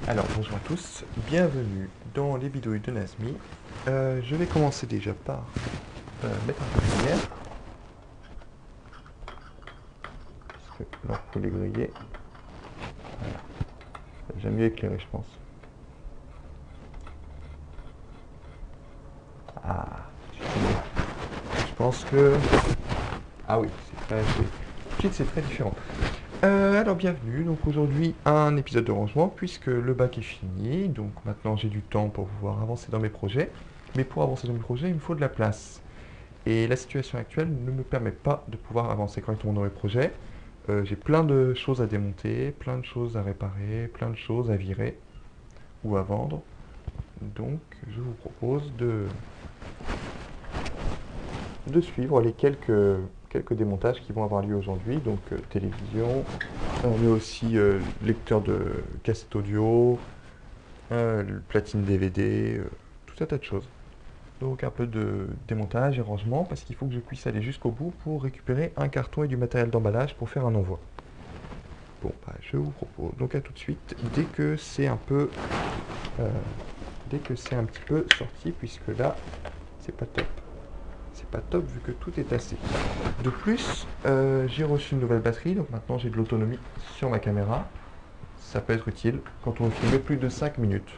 Alors bonjour à tous, bienvenue dans les vidéos de Nazmi. Je vais commencer déjà par mettre un peu de lumière. Parce que l'ampoule est grillée. Voilà. Ça a déjà mieux éclairé je pense. Ah, je pense que... Ah oui, c'est très... Tout de suite c'est très différent. Alors bienvenue, donc aujourd'hui un épisode de rangement puisque le bac est fini, donc maintenant j'ai du temps pour pouvoir avancer dans mes projets. Mais pour avancer dans mes projets, il me faut de la place. Et la situation actuelle ne me permet pas de pouvoir avancer correctement dans mes projets. J'ai plein de choses à démonter, plein de choses à réparer, plein de choses à virer ou à vendre. Donc je vous propose de suivre les quelques démontages qui vont avoir lieu aujourd'hui. Donc télévision, mais aussi lecteur de cassette audio, platine DVD, tout un tas de choses. Donc un peu de démontage et rangement parce qu'il faut que je puisse aller jusqu'au bout pour récupérer un carton et du matériel d'emballage pour faire un envoi. Bon, bah, je vous propose donc à tout de suite dès que c'est un peu petit peu sorti puisque là c'est pas top. C'est pas top vu que tout est tassé. De plus, j'ai reçu une nouvelle batterie donc maintenant j'ai de l'autonomie sur ma caméra. Ça peut être utile quand on veut filmer plus de 5 minutes.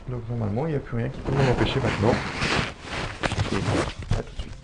Donc normalement il n'y a plus rien qui peut m'en empêcher maintenant. Et à tout de suite.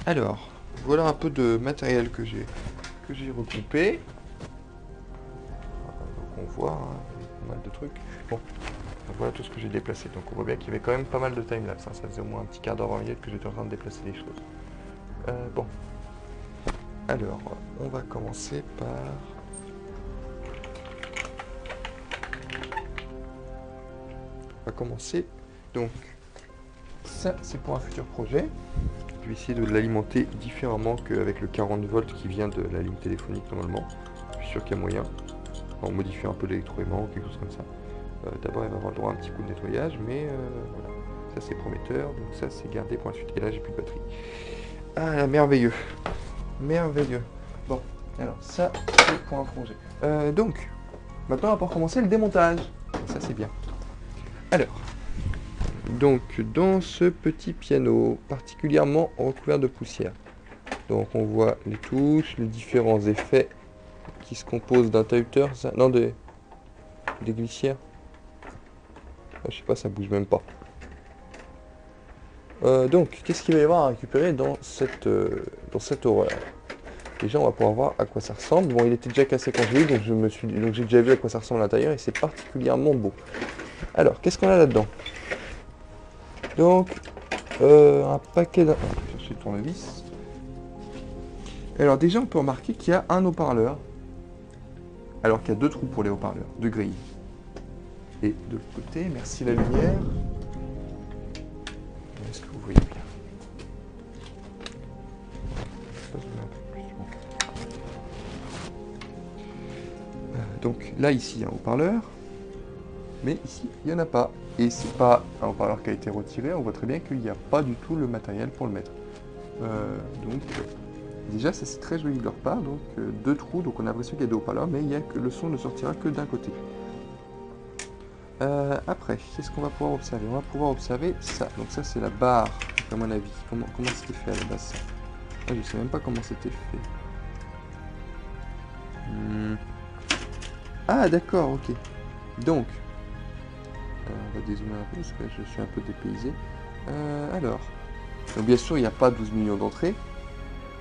Alors, voilà un peu de matériel que j'ai regroupé. Donc on voit pas mal de trucs. Bon, voilà tout ce que j'ai déplacé. Donc on voit bien qu'il y avait quand même pas mal de timelapse. Ça faisait au moins un petit quart d'heure, 20 minutes que j'étais en train de déplacer les choses. Bon. Alors, on va commencer par... Donc, ça c'est pour un futur projet. Je vais essayer de l'alimenter différemment qu'avec le 40 volts qui vient de la ligne téléphonique normalement. Je suis sûr qu'il y a moyen. En modifier un peu l'électroaimant ou quelque chose comme ça. D'abord elle va avoir le droit à un petit coup de nettoyage, mais voilà. Ça c'est prometteur, donc ça c'est gardé pour la suite. Et là j'ai plus de batterie. Ah merveilleux. Merveilleux. Bon, alors ça c'est pour un projet. Donc, maintenant on va pouvoir commencer le démontage. Ça c'est bien. Alors, donc dans ce petit piano, particulièrement recouvert de poussière. Donc on voit les touches, les différents effets qui se composent d'interrupteurs, non des glissières. Ah, je sais pas, ça bouge même pas. Donc, qu'est-ce qu'il va y avoir à récupérer dans cette horreur? Déjà, on va pouvoir voir à quoi ça ressemble. Bon, il était déjà cassé quand je l'ai eu, donc j'ai déjà vu à quoi ça ressemble à l'intérieur et c'est particulièrement beau. Alors, qu'est-ce qu'on a là-dedans? Donc, un paquet de... Je vais chercher le tournevis. Alors déjà, on peut remarquer qu'il y a un haut-parleur, alors qu'il y a deux trous pour les haut-parleurs, deux grilles. Et de l'autre côté, merci la lumière. Est-ce que vous voyez bien? Donc là, ici, il y a un haut-parleur. Mais ici, il n'y en a pas. Et c'est pas un haut-parleur qui a été retiré, on voit très bien qu'il n'y a pas du tout le matériel pour le mettre. Donc, déjà, ça c'est très joli de leur part. Donc, deux trous, donc on a l'impression qu'il y a deux haut-parleurs, mais il y a que le son ne sortira que d'un côté. Après, qu'est-ce qu'on va pouvoir observer? On va pouvoir observer ça. Donc ça, c'est la barre, à mon avis. Comment c'était fait à la base ça? Je sais même pas comment c'était fait. Ah d'accord, ok. Donc, on va dézoomer un peu parce que je suis un peu dépaysé. Alors, donc bien sûr il n'y a pas 12 millions d'entrées.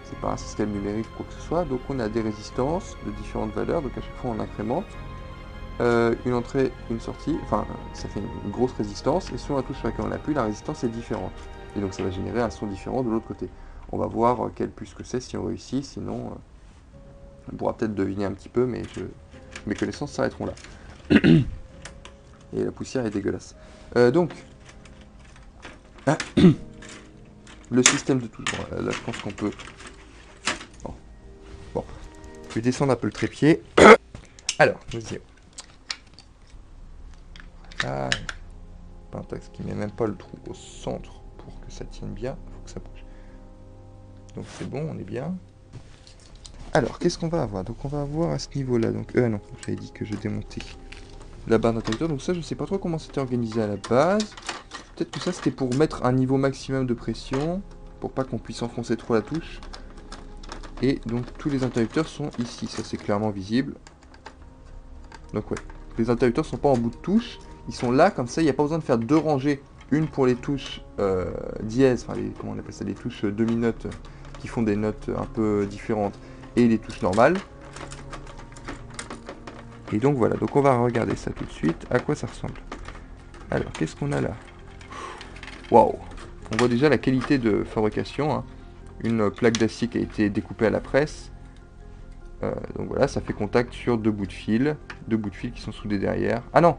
C'est pas un système numérique ou quoi que ce soit. Donc on a des résistances de différentes valeurs. Donc à chaque fois on incrémente. Une entrée, une sortie. Enfin, ça fait une grosse résistance. Et sur la touche sur laquelle on appuie, la résistance est différente. Et donc ça va générer un son différent de l'autre côté. On va voir quelle puce que c'est si on réussit. Sinon, on pourra peut-être deviner un petit peu. Mais mes connaissances s'arrêteront là. Et la poussière est dégueulasse. Donc, le système de touche. Bon, là je pense qu'on peut... Bon, je vais descendre un peu le trépied. Alors, nous y allons. Ah, Pentax qui met même pas le trou au centre pour que ça tienne bien. Il faut que ça bouge. Donc c'est bon, on est bien. Alors, qu'est-ce qu'on va avoir? Donc on va avoir à ce niveau-là. Donc, non, j'avais dit que je démontais la barre d'interrupteur. Donc ça, je sais pas trop comment c'était organisé à la base. Peut-être que ça, c'était pour mettre un niveau maximum de pression, pour pas qu'on puisse enfoncer trop la touche. Et donc tous les interrupteurs sont ici, ça c'est clairement visible. Donc ouais, les interrupteurs sont pas en bout de touche, ils sont là, comme ça il n'y a pas besoin de faire deux rangées. Une pour les touches dièse, enfin comment on appelle ça, les touches demi-notes qui font des notes un peu différentes, et les touches normales. Et donc voilà, donc on va regarder ça tout de suite, à quoi ça ressemble. Alors, qu'est-ce qu'on a là? Waouh! On voit déjà la qualité de fabrication, hein. Une plaque d'acier qui a été découpée à la presse. Donc voilà, ça fait contact sur deux bouts de fil qui sont soudés derrière. Ah non!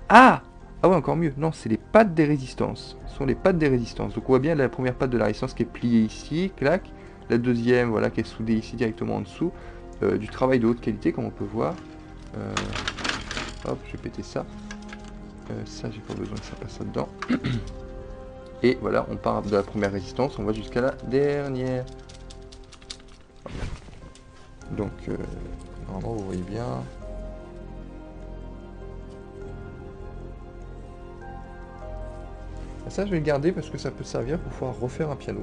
Ah! Ah ouais, encore mieux. Non, c'est les pattes des résistances. Ce sont les pattes des résistances. Donc on voit bien la première patte de la résistance qui est pliée ici, clac. La deuxième, voilà, qui est soudée ici directement en dessous. Du travail de haute qualité, comme on peut voir. Hop, je vais péter ça. Ça, j'ai pas besoin que ça passe là-dedans. Et voilà, on part de la première résistance, on va jusqu'à la dernière. Donc, normalement, vous voyez bien. Ça, je vais le garder parce que ça peut servir pour pouvoir refaire un piano.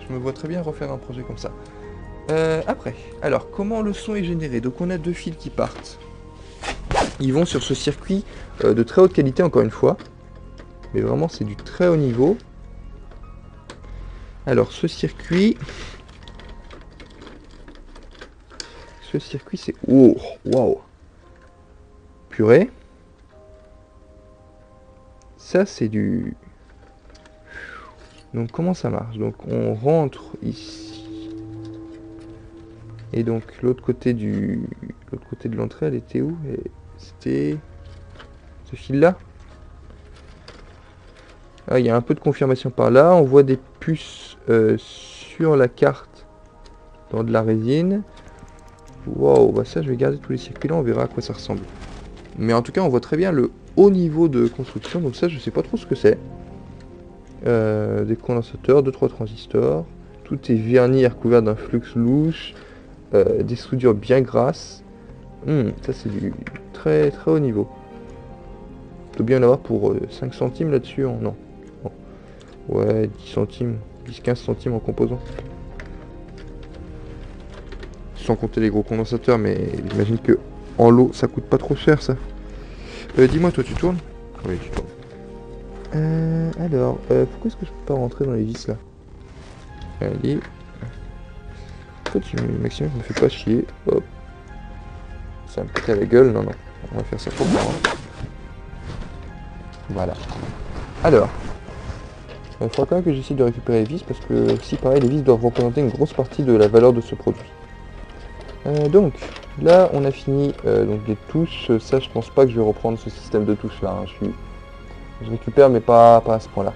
Je me vois très bien refaire un projet comme ça. Après, alors, comment le son est généré? Donc, on a deux fils qui partent. Ils vont sur ce circuit de très haute qualité, encore une fois. Mais vraiment, c'est du très haut niveau. Alors, ce circuit, c'est... Oh, waouh! Purée. Ça, c'est du... Donc, comment ça marche? Donc, on rentre ici. Et donc, l'autre côté de l'entrée, elle était où? C'était... ce fil-là? Ah, il y a un peu de confirmation par là. On voit des puces sur la carte dans de la résine. Waouh, bah ça, je vais garder tous les circuits là, on verra à quoi ça ressemble. Mais en tout cas, on voit très bien le haut niveau de construction. Donc ça, je sais pas trop ce que c'est. Des condensateurs, 2-3 transistors. Tout est verni et recouvert d'un flux louche. Des soudures bien grasses. Ça, c'est du très très haut niveau. Il doit bien en avoir pour 5 centimes là-dessus. Non. Bon. Ouais, 10 centimes. 10-15 centimes en composant. Sans compter les gros condensateurs, mais j'imagine que en lot, ça coûte pas trop cher, ça. Dis-moi, toi, tu tournes? Oui, tu tournes. Alors, pourquoi est-ce que je peux pas rentrer dans les vis, là? Allez. En fait, le maximum me fait pas chier. Hop. Ça va me péter à la gueule. Non, non. On va faire ça proprement. Voilà. Alors. Il faudra quand même que j'essaie de récupérer les vis, parce que si pareil, les vis doivent représenter une grosse partie de la valeur de ce produit. Donc, là, on a fini donc les touches. Ça, je pense pas que je vais reprendre ce système de touches là. Hein. Je récupère, mais pas à ce point-là.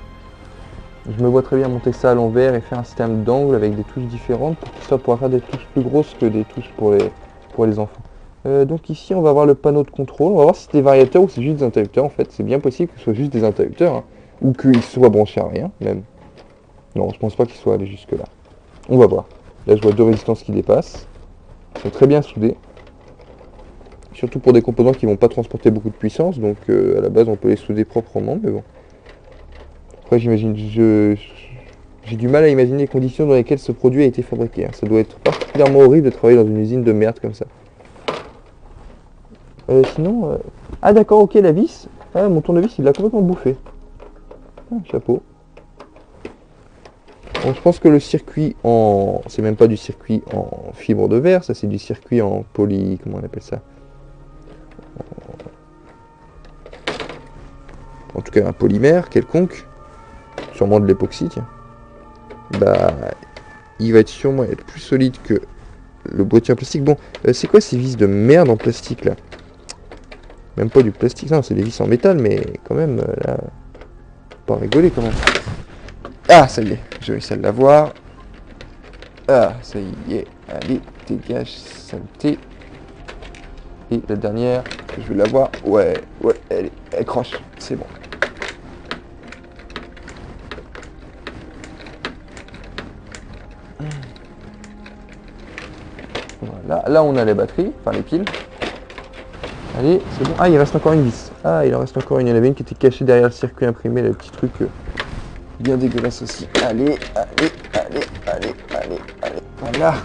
Je me vois très bien monter ça à l'envers et faire un système d'angle avec des touches différentes pour que ça pourra faire des touches plus grosses que des touches pour les enfants. Donc ici, on va avoir le panneau de contrôle. On va voir si c'est des variateurs ou c'est juste des interrupteurs. En fait, c'est bien possible que ce soit juste des interrupteurs, hein, ou qu'ils soient branchés à rien, même. Non, je pense pas qu'ils soient allés jusque là. On va voir. Là, je vois deux résistances qui dépassent. Ils sont très bien soudés. Surtout pour des composants qui vont pas transporter beaucoup de puissance. Donc à la base on peut les souder proprement. Mais bon. Après j'imagine. J'ai du mal à imaginer les conditions dans lesquelles ce produit a été fabriqué. Hein. Ça doit être particulièrement horrible de travailler dans une usine de merde comme ça. Sinon... Ah d'accord, ok, la vis. Ah, mon tournevis, il l'a complètement bouffé. Ah, chapeau. Bon, je pense que le circuit en... C'est même pas du circuit en fibre de verre, ça c'est du circuit en poly... Comment on appelle ça? En tout cas un polymère quelconque. Sûrement de l'époxy, tiens. Bah... Il va être sûrement être plus solide que le boîtier en plastique. Bon, c'est quoi ces vis de merde en plastique là? Même pas du plastique, non, c'est des vis en métal, mais quand même, là... Pas rigoler quand même. Ah, ça y est, j'ai réussi à l'avoir. Ah, ça y est, allez, dégage, saleté. Et la dernière, je vais l'avoir. Ouais, elle croche, c'est bon. Voilà, là on a les batteries, enfin les piles. Allez, c'est bon. Ah, il reste encore une vis. Ah, il en reste encore une. Il y en avait une qui était cachée derrière le circuit imprimé, le petit truc bien dégueulasse aussi. Allez. Voilà.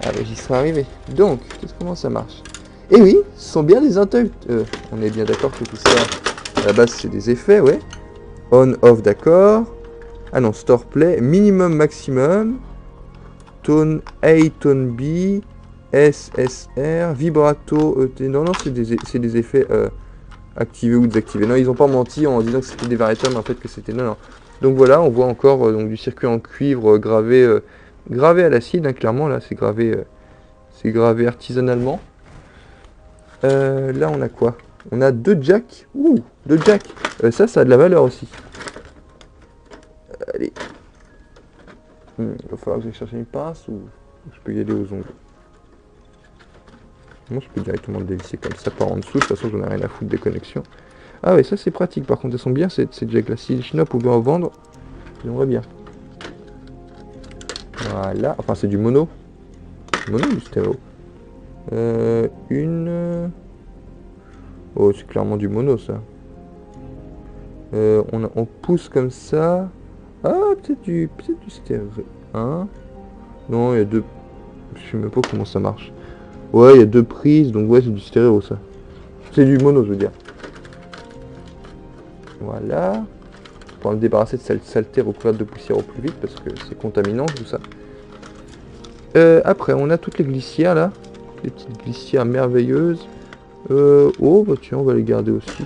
Ah bah j'y serais arrivé. Donc, comment ça marche? Eh oui, ce sont bien des interrupteurs. On est bien d'accord que tout ça, à la base, c'est des effets, ouais. On, off, d'accord. Ah non, store, play. Minimum, maximum. Tone A, tone B. S, SR. Vibrato, ET. Non, c'est des effets activés ou désactivés. Non, ils n'ont pas menti en disant que c'était des variateurs, mais en fait que c'était... Non. Donc voilà, on voit encore donc, du circuit en cuivre gravé à l'acide, hein, clairement, là, c'est gravé artisanalement. Là, on a quoi? On a deux jacks. Ouh, deux jacks. Ça a de la valeur aussi. Allez. Il va falloir que j'aille chercher une pince ou je peux y aller aux ongles. Moi, je peux directement le dévisser comme ça par en dessous. De toute façon, j'en ai rien à foutre des connexions. Ah ouais, ça c'est pratique. Par contre, elles sont bien ces jacks-là. Si les Chinois pouvaient en vendre, j'aimerais bien. Voilà. Enfin, c'est du mono. Mono ou du stéréo? Oh, c'est clairement du mono, ça. On pousse comme ça. Ah, peut-être du stéréo. Hein? Non, il y a deux... Je sais même pas comment ça marche. Ouais, il y a deux prises, donc ouais, c'est du stéréo, ça. C'est du mono, je veux dire. Voilà. Pour me débarrasser de cette saleté recouverte de poussière au plus vite, parce que c'est contaminant, tout ça. Après, on a toutes les glissières, là. Les petites glissières merveilleuses. Oh, bah tiens, on va les garder aussi.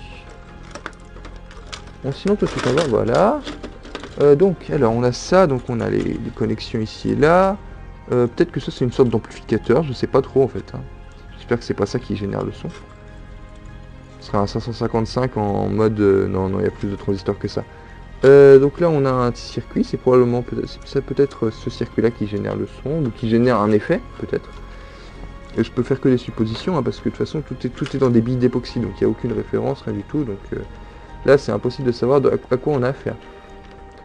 Bon, sinon, toi, tu t'en vas, voilà. Donc, alors, on a ça, donc on a les connexions ici et là. Peut-être que ça, c'est une sorte d'amplificateur, je sais pas trop, en fait. Hein. J'espère que c'est pas ça qui génère le son. Ce sera un 555 en mode... non, il y a plus de transistors que ça. Donc là, on a un circuit, c'est probablement... Ça peut être ce circuit-là qui génère le son, ou qui génère un effet, peut-être. Et je peux faire que des suppositions, hein, parce que de toute façon, tout est dans des billes d'époxy, donc il n'y a aucune référence, rien du tout. Donc là, c'est impossible de savoir à quoi on a affaire.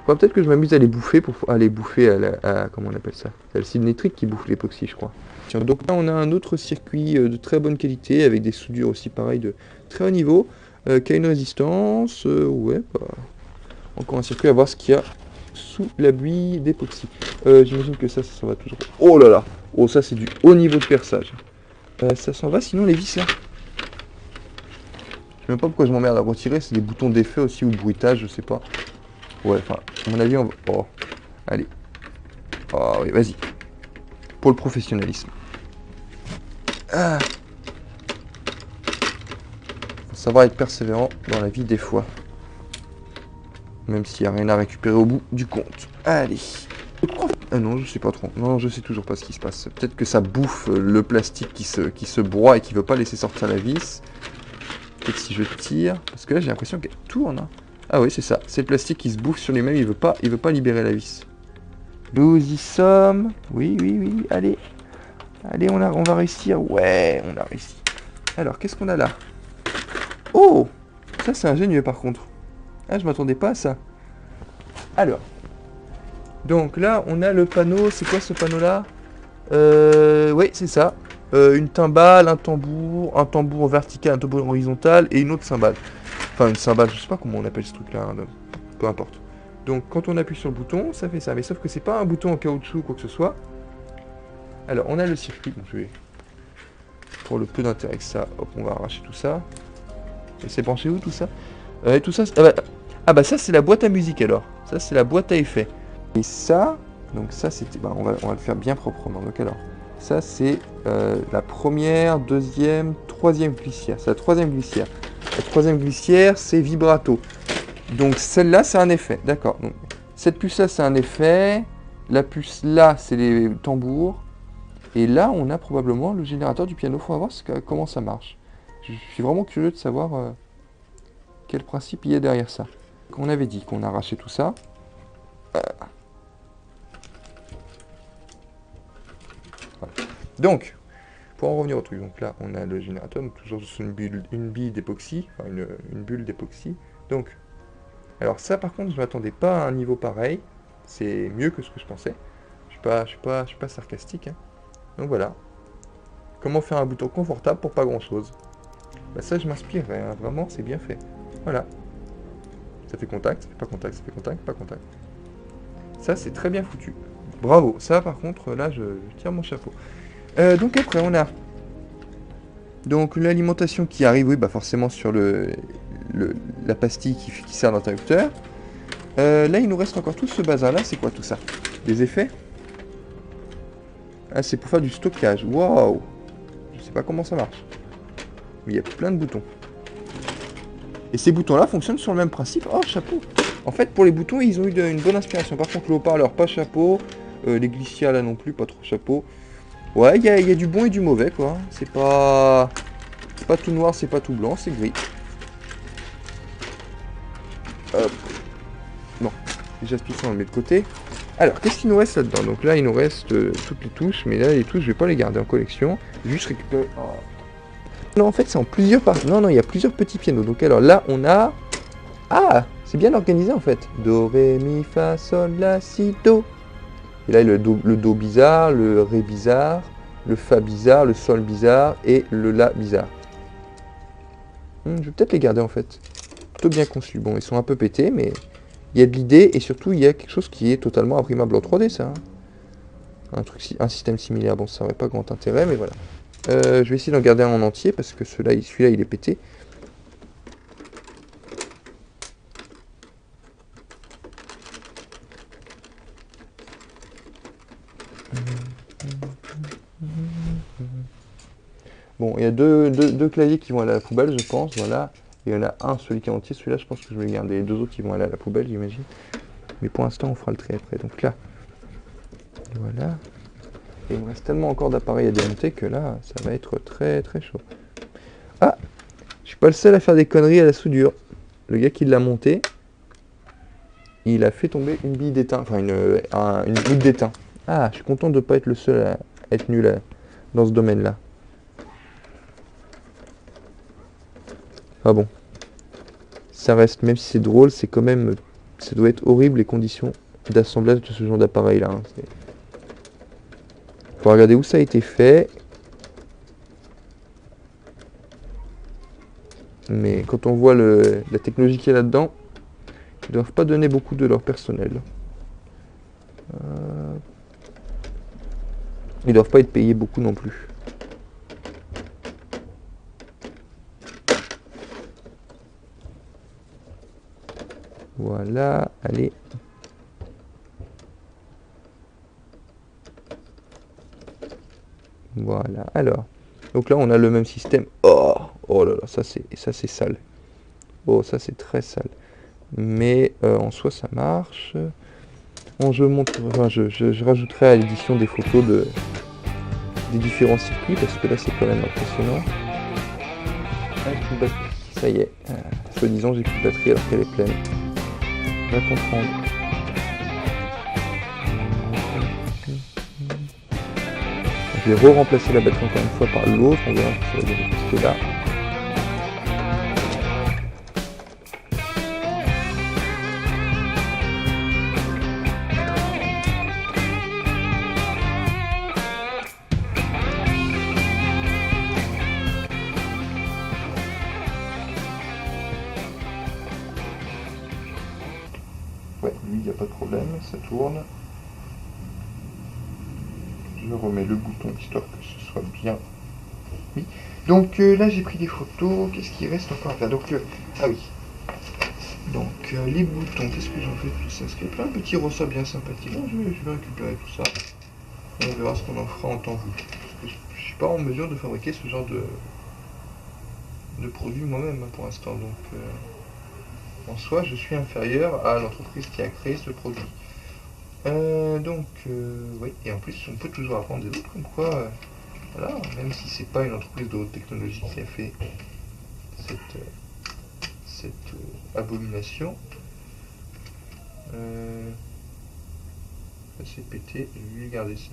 Faudra peut-être que je m'amuse à les bouffer pour aller bouffer à comment on appelle ça? C'est l'acide nitrique qui bouffe l'époxy, je crois. Tiens, donc là on a un autre circuit de très bonne qualité avec des soudures aussi pareil de très haut niveau, qui a une résistance, ouais, bah, encore un circuit à voir ce qu'il y a sous la buis d'époxy. J'imagine que ça va toujours. Oh là là, oh ça c'est du haut niveau de perçage. Ça s'en va sinon les vis là. Je sais même pas pourquoi je m'emmerde à retirer, c'est des boutons d'effet aussi ou de bruitage, je sais pas. Ouais, enfin, à mon avis, on va... Oh, allez. Oh, oui, vas-y. Pour le professionnalisme. Ah. Faut savoir être persévérant dans la vie des fois. Même s'il n'y a rien à récupérer au bout du compte. Allez. Ah non, je sais pas trop. Non, je sais toujours pas ce qui se passe. Peut-être que ça bouffe le plastique qui se broie et qui veut pas laisser sortir la vis. Peut-être si je tire... Parce que là, j'ai l'impression qu'elle tourne, hein. Ah oui, c'est ça. C'est le plastique qui se bouffe sur lui-même, il veut pas libérer la vis. Nous y sommes. Oui, allez. Allez, on va réussir. Ouais, on a réussi. Alors, qu'est-ce qu'on a là? Oh! Ça, c'est ingénieux, par contre. Ah, je m'attendais pas à ça. Alors. Donc là, on a le panneau. C'est quoi ce panneau-là? Oui, c'est ça. Une timbale, un tambour vertical, un tambour horizontal et une autre cymbale. Enfin, une cymbale, je sais pas comment on appelle ce truc-là, hein, peu importe. Donc, quand on appuie sur le bouton, ça fait ça. Mais sauf que c'est pas un bouton en caoutchouc ou quoi que ce soit. Alors, on a le circuit. Bon, je vais pour le peu d'intérêt que ça. Hop, on va arracher tout ça. Et c'est branché où tout ça? Et tout ça, ah bah ça c'est la boîte à musique alors. Ça c'est la boîte à effets. Et ça, donc ça c'était, bah, on va le faire bien proprement. Donc alors, ça c'est la première, deuxième, troisième glissière. C'est la troisième glissière. La troisième glissière c'est vibrato. Donc celle-là c'est un effet, d'accord. Donc cette puce-là c'est un effet. La puce là c'est les tambours. Et là on a probablement le générateur du piano. Faut voir comment ça marche. Je suis vraiment curieux de savoir quel principe il y a derrière ça. On avait dit qu'on arrachait tout ça. Voilà. Donc, pour en revenir au truc, donc là on a le générateur, donc toujours sur une bille d'époxy, enfin une bulle d'époxy. Donc, alors ça par contre je m'attendais pas à un niveau pareil. C'est mieux que ce que je pensais. Je suis pas sarcastique. Hein. Donc voilà. Comment faire un bouton confortable pour pas grand chose. Bah ça je m'inspirerais, hein. Vraiment c'est bien fait. Voilà. Ça fait contact, ça fait pas contact, ça fait contact, pas contact. Ça c'est très bien foutu. Bravo. Ça par contre là je tire mon chapeau. Donc après on a donc l'alimentation qui arrive, oui bah forcément sur la pastille qui sert d'interrupteur. Là il nous reste encore tout ce bazar là, c'est quoi tout ça? Des effets? Ah c'est pour faire du stockage, waouh. Je sais pas comment ça marche. Mais il y a plein de boutons. Et ces boutons là fonctionnent sur le même principe. Oh chapeau. En fait pour les boutons ils ont eu une bonne inspiration. Par contre le haut-parleur pas chapeau. Les glissières là non plus, pas trop chapeau. Ouais, il y a du bon et du mauvais, quoi. C'est pas tout noir, c'est pas tout blanc, c'est gris. Hop. Bon, déjà tout ça on le met de côté. Alors, qu'est-ce qu'il nous reste là-dedans? Donc là, il nous reste toutes les touches, mais là, les touches, je vais pas les garder en collection. Juste récupérer... Oh. Non, en fait, c'est en plusieurs parties. Non, il y a plusieurs petits pianos. Donc alors là, on a... Ah, c'est bien organisé, en fait. Do, ré, mi, fa, sol, la, si, do. Et là, il y a le do bizarre, le ré bizarre, le fa bizarre, le sol bizarre et le la bizarre. Je vais peut-être les garder en fait. Plutôt bien conçus. Bon, ils sont un peu pétés, mais il y a de l'idée et surtout il y a quelque chose qui est totalement imprimable en 3D, ça. Hein. Un système similaire, bon, ça n'aurait pas grand intérêt, mais voilà. Je vais essayer d'en garder un en entier parce que celui-là, il est pété. Bon, il y a deux claviers qui vont aller à la poubelle, je pense, voilà. Et il y en a un, celui qui est entier, celui-là, je pense que je vais le garder. Les deux autres qui vont aller à la poubelle, j'imagine. Mais pour l'instant, on fera le tri après. Donc là, voilà. Et il me reste tellement encore d'appareils à démonter que là, ça va être très très chaud. Ah, je suis pas le seul à faire des conneries à la soudure. Le gars qui l'a monté, il a fait tomber une bille d'étain, enfin une goutte d'étain. Ah, je suis content de ne pas être le seul à être nul dans ce domaine-là. Ah bon. Ça reste, même si c'est drôle, c'est quand même... Ça doit être horrible les conditions d'assemblage de ce genre d'appareil là. Hein. Faut regarder où ça a été fait. Mais quand on voit la technologie qu'il y a là-dedans, ils doivent pas donner beaucoup de leur personnel. Ils doivent pas être payés beaucoup non plus. Voilà, allez. Voilà, alors. Donc là, on a le même système. Oh là là, ça c'est sale. Oh, ça c'est très sale. Mais en soi, ça marche. Bon, je rajouterai à l'édition des photos des différents circuits parce que là, c'est quand même impressionnant. Ça y est. Soi-disant, j'ai plus de batterie alors qu'elle est pleine. On va comprendre. Je vais re-remplacer la batterie encore une fois par l'autre, on verra si ça va donner jusque là. Ouais, lui, il n'y a pas de problème, ça tourne. Je remets le bouton histoire que ce soit bien Oui. Donc là j'ai pris des photos, qu'est-ce qu'il reste encore à faire? Donc ah oui. Donc les boutons, qu'est-ce que j'en fais de tout ça? Parce qu'il y a plein de petits ressorts bien sympathiques. Bon, je vais récupérer tout ça. Et on verra ce qu'on en fera en temps voulu. Parce que je suis pas en mesure de fabriquer ce genre de produit moi-même pour l'instant. Donc en soi je suis inférieur à l'entreprise qui a créé ce produit. Oui, et en plus on peut toujours apprendre des autres, comme quoi, voilà, même si c'est pas une entreprise de haute technologie qui a fait cette abomination, ça s'est pété, je vais garder ça.